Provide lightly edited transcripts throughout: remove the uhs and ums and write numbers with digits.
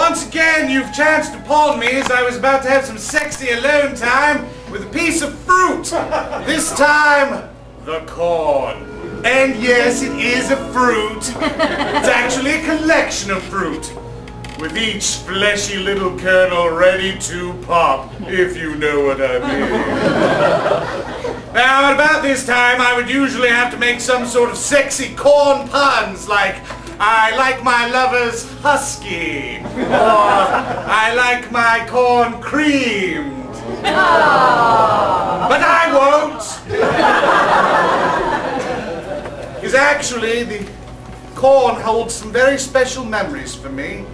Once again, you've chanced upon me as I was about to have some sexy alone time with a piece of fruit. This time, the corn. And yes, it is a fruit. It's actually a collection of fruit, with each fleshy little kernel ready to pop, if you know what I mean. Now, at about this time, I would usually have to make some sort of sexy corn puns, like, I like my lovers husky, or I like my corn creamed. But I won't. Because actually, the corn holds some very special memories for me.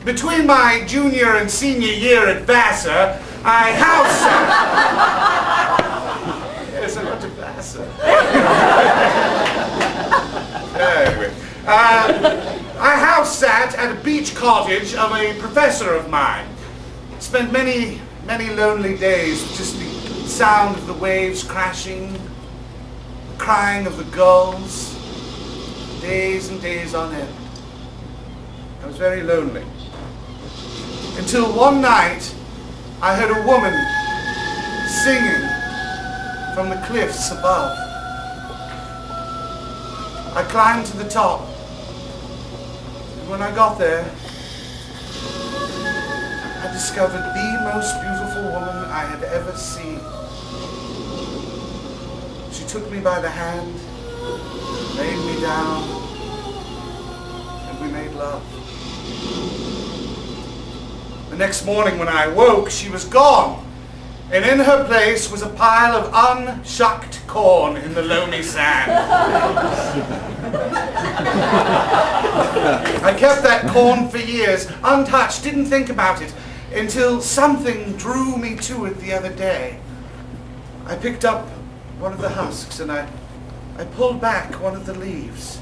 Between my junior and senior year at Vassar, I house sat. Yes, I went to Vassar. Anyway, I house sat at a beach cottage of a professor of mine. Spent many, many lonely days with just the sound of the waves crashing, the crying of the gulls, days and days on end. I was very lonely. Until one night, I heard a woman singing from the cliffs above. I climbed to the top, and when I got there, I discovered the most beautiful woman I had ever seen. She took me by the hand, laid me down, and we made love. The next morning when I awoke, she was gone, and in her place was a pile of unshucked corn in the loamy sand. I kept that corn for years, untouched, didn't think about it, until something drew me to it the other day. I picked up one of the husks and I pulled back one of the leaves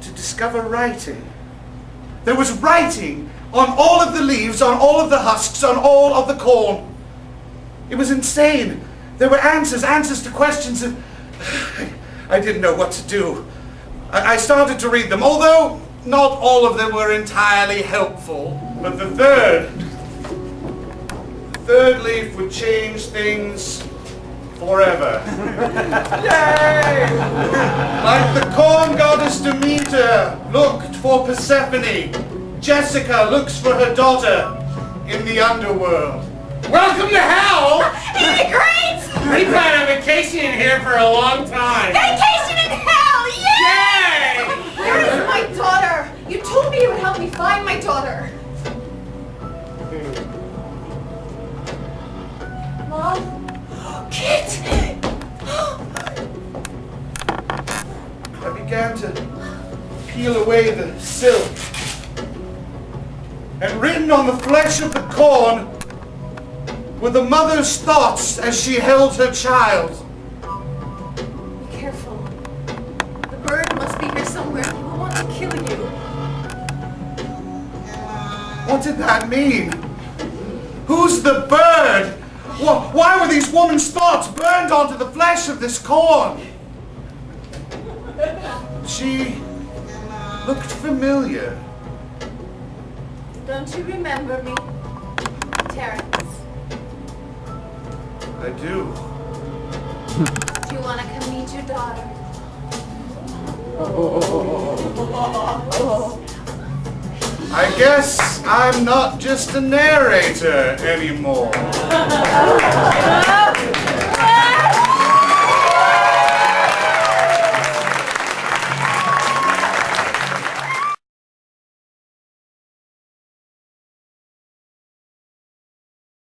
to discover writing. There was writing on all of the leaves, on all of the husks, on all of the corn. It was insane. There were answers to questions that I didn't know what to do. I started to read them, although not all of them were entirely helpful. But the third leaf would change things forever. Yay! Like the corn goddess Demeter looked for Persephone, Jessica looks for her daughter in the underworld. Welcome to hell! Isn't it great? We plan on vacationing here for a long time. Vacation in hell! Yay! Where is my daughter? You told me you would help me find my daughter. Mom? Kit! I began to peel away the silk, and written on the flesh of the corn were the mother's thoughts as she held her child. Be careful. The bird must be here somewhere. He will want to kill you. What did that mean? Who's the bird? Why were these women's thoughts burned onto the flesh of this corn? She looked familiar. Don't you remember me? Terrence. I do. Do you want to come meet your daughter? I guess I'm not just a narrator anymore.